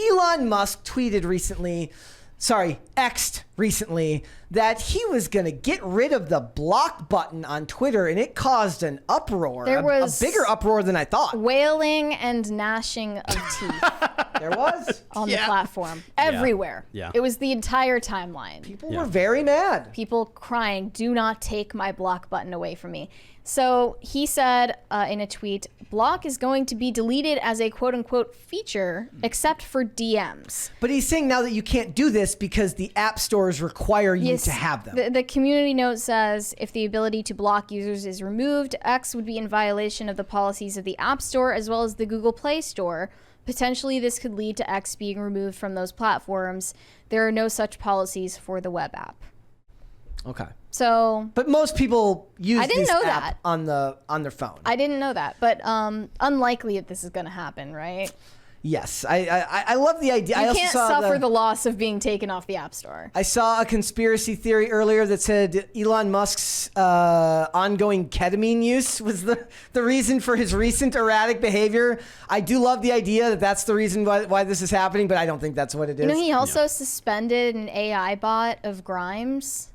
Elon Musk tweeted recently, X'd recently, that he was going to get rid of the block button on Twitter, and it caused an uproar. There was a bigger uproar than I thought. Wailing and gnashing of teeth. There was. On the platform. Everywhere. Yeah. It was the entire timeline. People were very mad. People crying, do not take my block button away from me. So he said in a tweet, block is going to be deleted as a quote unquote feature, except for DMs. But he's saying now that you can't do this because the app stores require you to have them. The community note says if the ability to block users is removed, X would be in violation of the policies of the App Store as well as the Google Play Store. Potentially, this could lead to X being removed from those platforms. There are no such policies for the web app. Okay. So, but most people use this app that. on their phone. I didn't know that, but unlikely that this is going to happen, right? Yes, I love the idea. You can't suffer the loss of being taken off the App Store. I saw a conspiracy theory earlier that said Elon Musk's ongoing ketamine use was the reason for his recent erratic behavior. I do love the idea that that's the reason why this is happening, but I don't think that's what it is. You know, he also suspended an AI bot of Grimes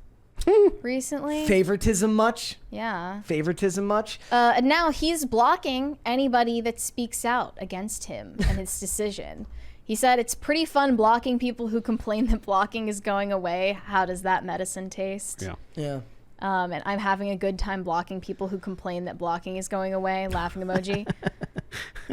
recently. Favoritism much? Yeah. Favoritism much? And now he's blocking anybody that speaks out against him and his decision. He said it's pretty fun blocking people who complain that blocking is going away. How does that medicine taste? Yeah. And I'm having a good time blocking people who complain that blocking is going away. Laughing emoji.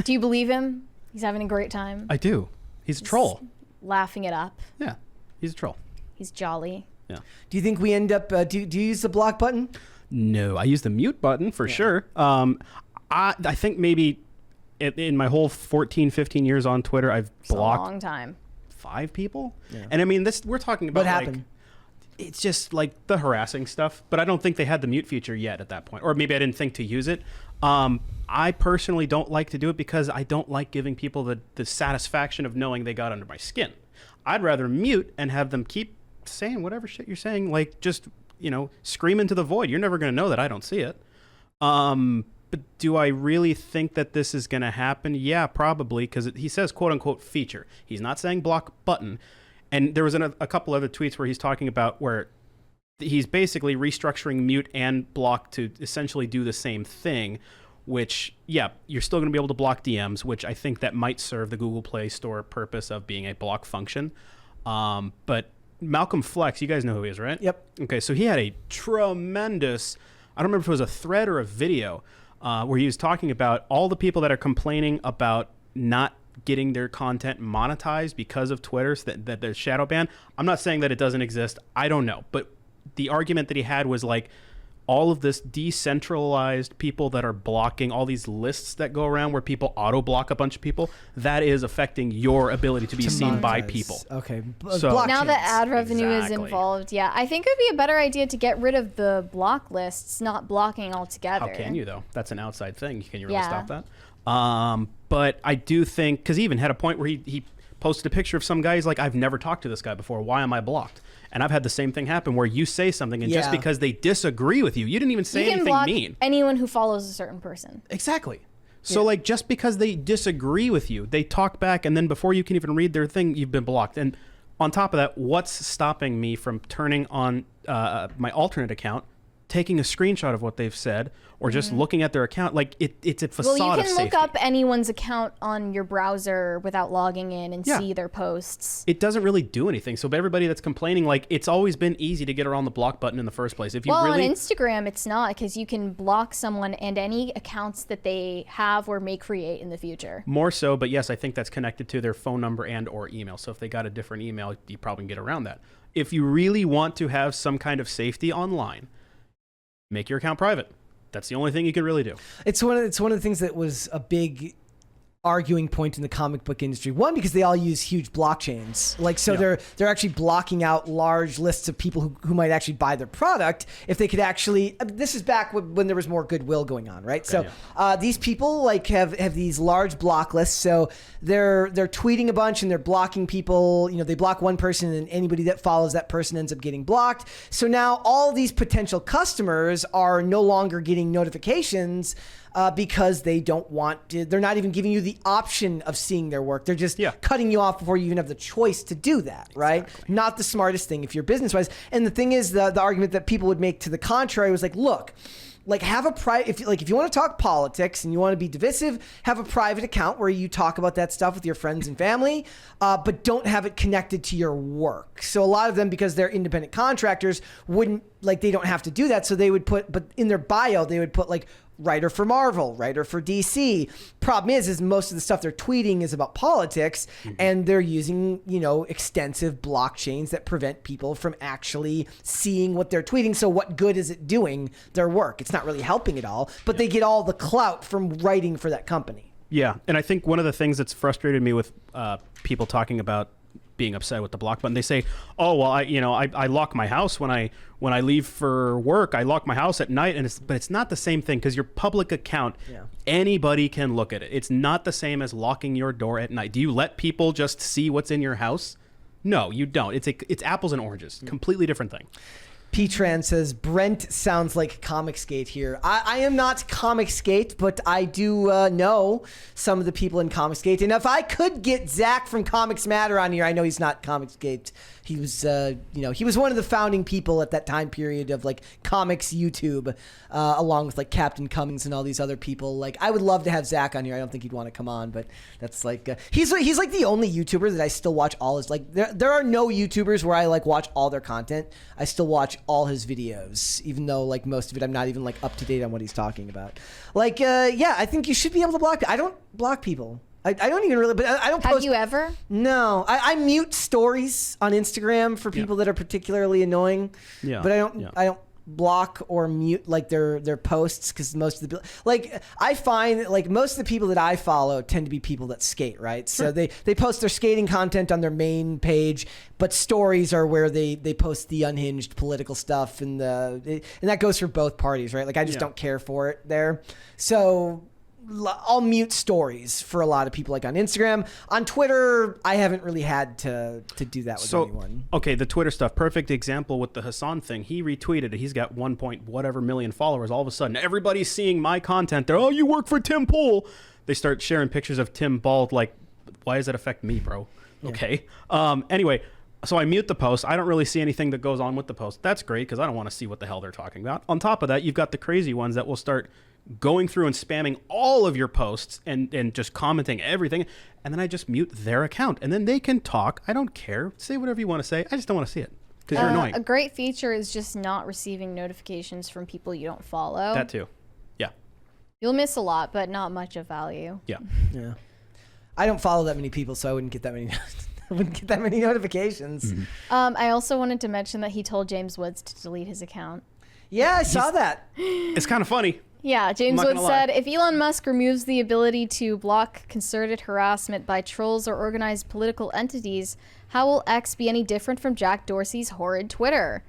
Do you believe him? He's having a great time. I do. He's a troll. Laughing it up. Yeah, he's a troll. He's jolly. Yeah. Do you think we end up? Do you use the block button? No, I use the mute button for sure. I think maybe in my whole 14, 15 years on Twitter, I've blocked a long time. 5 people. Yeah. And I mean, we're talking about what happened? It's just like the harassing stuff, but I don't think they had the mute feature yet at that point, or maybe I didn't think to use it. I personally don't like to do it because I don't like giving people the satisfaction of knowing they got under my skin. I'd rather mute and have them keep saying whatever shit you're saying, like just, scream into the void. You're never going to know that I don't see it. But do I really think that this is going to happen? Yeah, probably, because he says quote unquote feature. He's not saying block button. And there was a couple other tweets where he's talking about where he's basically restructuring mute and block to essentially do the same thing, which, yeah, you're still going to be able to block DMs, which I think that might serve the Google Play Store purpose of being a block function. But Malcolm Flex, you guys know who he is, right? Yep. Okay, so he had a tremendous, I don't remember if it was a thread or a video, where he was talking about all the people that are complaining about not getting their content monetized because of Twitter, so that they're shadow banned. I'm not saying that it doesn't exist. I don't know. But the argument that he had was like, all of this decentralized people that are blocking, all these lists that go around where people auto block a bunch of people, that is affecting your ability to be seen by people. Okay. So now that ad revenue is involved, yeah, I think it would be a better idea to get rid of the block lists, not blocking altogether. How can you though? That's an outside thing. Can you really stop that? But I do think, because he even had a point where he posted a picture of some guy. He's like, I've never talked to this guy before. Why am I blocked? And I've had the same thing happen where you say something and just because they disagree with you, you didn't even say anything block mean. Anyone who follows a certain person. Exactly. So like just because they disagree with you, they talk back, and then before you can even read their thing, you've been blocked. And on top of that, what's stopping me from turning on my alternate account, taking a screenshot of what they've said, or just looking at their account? Like it's a facade of safety. Well, you can look up anyone's account on your browser without logging in and see their posts. It doesn't really do anything. So everybody that's complaining, like, it's always been easy to get around the block button in the first place. If you on Instagram, it's not, because you can block someone and any accounts that they have or may create in the future. More so, but yes, I think that's connected to their phone number and or email. So if they got a different email, you probably can get around that. If you really want to have some kind of safety online, make your account private. That's the only thing you can really do. It's one of the things that was a big arguing point in the comic book industry. One, because they all use huge blockchains. Like, so they're actually blocking out large lists of people who might actually buy their product if they could actually, this is back when there was more goodwill going on, right? Okay, so these people like have these large block lists. So they're tweeting a bunch and they're blocking people. They block one person and anybody that follows that person ends up getting blocked. So now all these potential customers are no longer getting notifications because they don't want to, they're not even giving you the option of seeing their work. They're just cutting you off before you even have the choice to do that, right? Exactly. Not the smartest thing if you're business-wise. And the thing is, the argument that people would make to the contrary was like, look, like have a if you want to talk politics and you want to be divisive, have a private account where you talk about that stuff with your friends and family, but don't have it connected to your work. So a lot of them, because they're independent contractors, wouldn't they don't have to do that. So they would put, but in their bio they would put like writer for Marvel, writer for DC. Problem is most of the stuff they're tweeting is about politics, and they're using, extensive blockchains that prevent people from actually seeing what they're tweeting. So what good is it doing their work? It's not really helping at all, but they get all the clout from writing for that company. Yeah, and I think one of the things that's frustrated me with people talking about being upset with the block button, they say, "Oh, well, I lock my house when I leave for work. I lock my house at night," but it's not the same thing, because your public account, anybody can look at it. It's not the same as locking your door at night. Do you let people just see what's in your house? No, you don't. It's apples and oranges, completely different thing. P-Tran says, Brent sounds like Comicsgate here. I am not Comicsgate, but I do know some of the people in Comicsgate. And if I could get Zach from Comics Matter on here, I know he's not Comicsgate. He was, he was one of the founding people at that time period of like comics YouTube, along with like Captain Cummings and all these other people. Like, I would love to have Zach on here. I don't think he'd want to come on, but that's like, he's like the only YouTuber that I still watch all his, like, there are no YouTubers where I like watch all their content. I still watch all his videos, even though like most of it I'm not even like up to date on what he's talking about. Like, I think you should be able to block. I don't block people. I don't even really, but I don't post. Have you ever? No, I mute stories on Instagram for people that are particularly annoying. Yeah, but I don't block or mute like their posts, because most of the, like, I find like most of the people that I follow tend to be people that skate, right? So they post their skating content on their main page, but stories are where they post the unhinged political stuff, and that goes for both parties, right? Like, I just don't care for it there. So I'll mute stories for a lot of people, like on Instagram. On Twitter, I haven't really had to do that with anyone. Okay, the Twitter stuff, perfect example with the Hassan thing. He retweeted it. He's got 1 point whatever million followers. All of a sudden, everybody's seeing my content. They're, oh, you work for Tim Pool. They start sharing pictures of Tim bald. Like, why does that affect me, bro? Yeah. Okay. Anyway, so I mute the post. I don't really see anything that goes on with the post. That's great, because I don't want to see what the hell they're talking about. On top of that, you've got the crazy ones that will start going through and spamming all of your posts and just commenting everything, and then I just mute their account, and then they can talk. I don't care. Say whatever you want to say. I just don't want to see it, because you're annoying. A great feature is just not receiving notifications from people you don't follow. That too. Yeah. You'll miss a lot, but not much of value. Yeah. Yeah. I don't follow that many people, so I wouldn't get that many. I wouldn't get that many notifications. Mm-hmm. I also wanted to mention that he told James Woods to delete his account. Yeah, I saw that. It's kind of funny. Yeah, James Woods said, if Elon Musk removes the ability to block concerted harassment by trolls or organized political entities, how will X be any different from Jack Dorsey's horrid Twitter?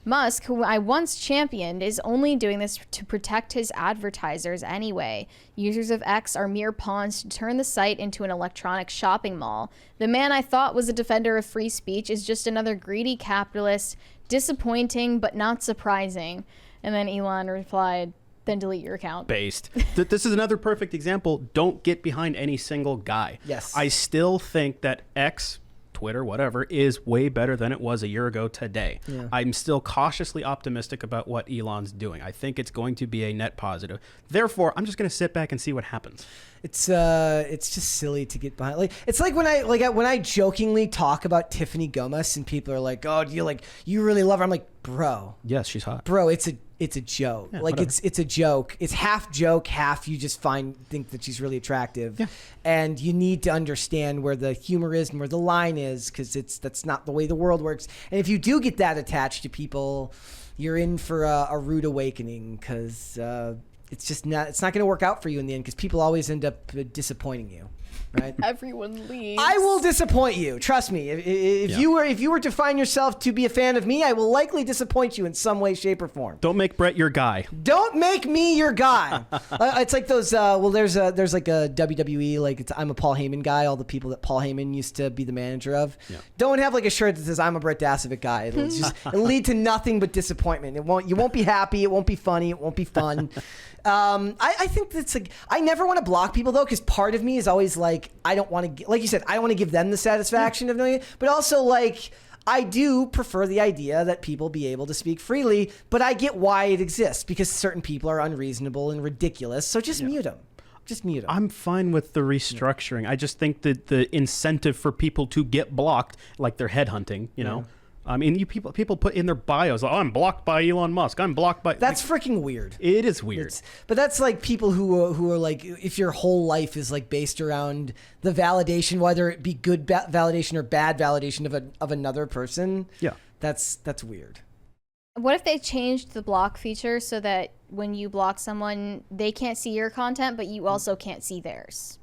Musk, who I once championed, is only doing this to protect his advertisers anyway. Users of X are mere pawns to turn the site into an electronic shopping mall. The man I thought was a defender of free speech is just another greedy capitalist. Disappointing, but not surprising. And then Elon replied, then delete your account. Based. This is another perfect example. Don't get behind any single guy. Yes. I still think that X, Twitter, whatever, is way better than it was a year ago today. Yeah. I'm still cautiously optimistic about what Elon's doing. I think it's going to be a net positive. Therefore, I'm just going to sit back and see what happens. It's just silly to get behind. Like, it's like when I jokingly talk about Tiffany Gomez and people are like, "Oh, you really love her?" I'm like, "Bro, yes, she's hot. Bro, it's a joke. Yeah, like, whatever. It's a joke. It's half joke, half you just think that she's really attractive." Yeah. And you need to understand where the humor is and where the line is, because that's not the way the world works. And if you do get that attached to people, you're in for a rude awakening, because it's not going to work out for you in the end, because people always end up disappointing you. right? Everyone leaves. I will disappoint you. Trust me. If you were to find yourself to be a fan of me, I will likely disappoint you in some way, shape, or form. Don't make Brett your guy. Don't make me your guy. It's like those. There's like a WWE, like I'm a Paul Heyman guy. All the people that Paul Heyman used to be the manager of. Yeah. Don't have like a shirt that says I'm a Brett Dasovic guy. It'll lead to nothing but disappointment. You won't be happy. It won't be funny. It won't be fun. I think that's like, I never want to block people though, because part of me is always like, I don't want to, like you said, I don't want to give them the satisfaction of knowing it, but also like, I do prefer the idea that people be able to speak freely, but I get why it exists, because certain people are unreasonable and ridiculous. So just mute them. Just mute them. I'm fine with the restructuring. I just think that the incentive for people to get blocked, like they're headhunting, you know. I mean, people put in their bios, oh, I'm blocked by Elon Musk. I'm blocked by... That's freaking weird. It is weird. But that's like people who are like, if your whole life is like based around the validation, whether it be good validation or bad validation of another person. Yeah. That's weird. What if they changed the block feature so that when you block someone, they can't see your content, but you also can't see theirs?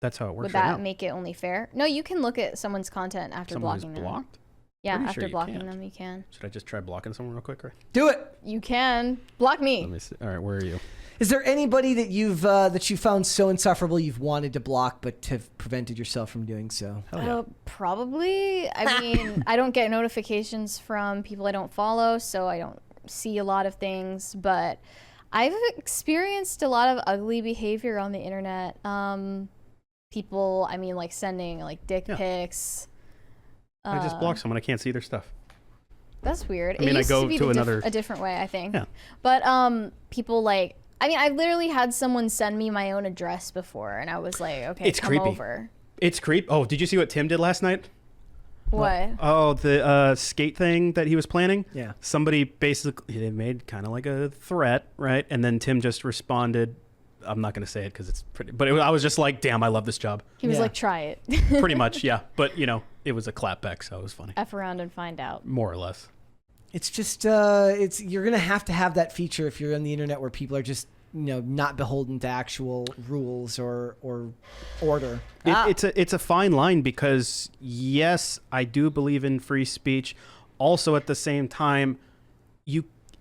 That's how it works. Would that make it only fair? No, you can look at someone's content after blocking them. Someone who's blocked? Yeah, after blocking them, you can. Should I just try blocking someone real quick? Right? Do it. You can. Block me. Let me see. All right, where are you? Is there anybody that you found so insufferable you've wanted to block but have prevented yourself from doing so? Probably. I mean, I don't get notifications from people I don't follow, so I don't see a lot of things. But I've experienced a lot of ugly behavior on the internet. People, I mean, like sending like dick pics. I just block someone. I can't see their stuff. That's weird. I mean, it used I go to be to a different way, I think. Yeah. But people like, I mean, I literally had someone send me my own address before, and I was like, okay, it's come creepy. over. It's creepy. Oh, did you see what Tim did last night? What? Oh, the skate thing that he was planning? Yeah. Somebody basically, they made kind of like a threat, right? And then Tim just responded, I'm not going to say it because it's pretty, but I was just like, damn, I love this job. He was like, try it. Pretty much, yeah. But, you know, it was a clapback, so it was funny. F around and find out. More or less. It's just, you're going to have that feature if you're on the internet where people are just, not beholden to actual rules or order. It's a fine line because, yes, I do believe in free speech. Also, at the same time,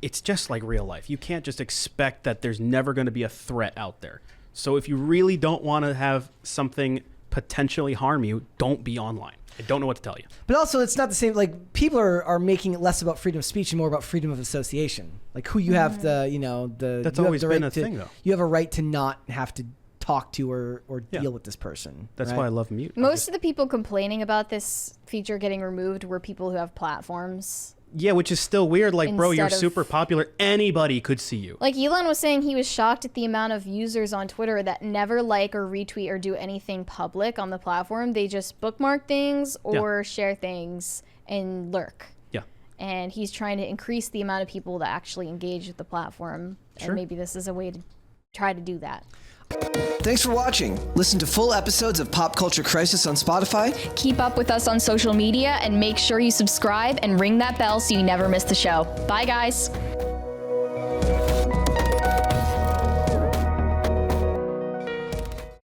it's just like real life. You can't just expect that there's never going to be a threat out there. So if you really don't want to have something potentially harm you, don't be online. I don't know what to tell you. But also, it's not the same. Like, people are making it less about freedom of speech and more about freedom of association. Like, who you have That's always been a thing, though. You have a right to not have to talk to or deal with this person. That's why I love mute. Most of the people complaining about this feature getting removed were people who have platforms. Yeah, which is still weird. Like, bro, you're super popular. Anybody could see you. Like, Elon was saying he was shocked at the amount of users on Twitter that never like or retweet or do anything public on the platform. They just bookmark things or share things and lurk. Yeah. And he's trying to increase the amount of people that actually engage with the platform. Sure. And maybe this is a way to try to do that. Thanks for watching. Listen to full episodes of Pop Culture Crisis on Spotify. Keep up with us on social media and make sure you subscribe and ring that bell so you never miss the show. Bye, guys.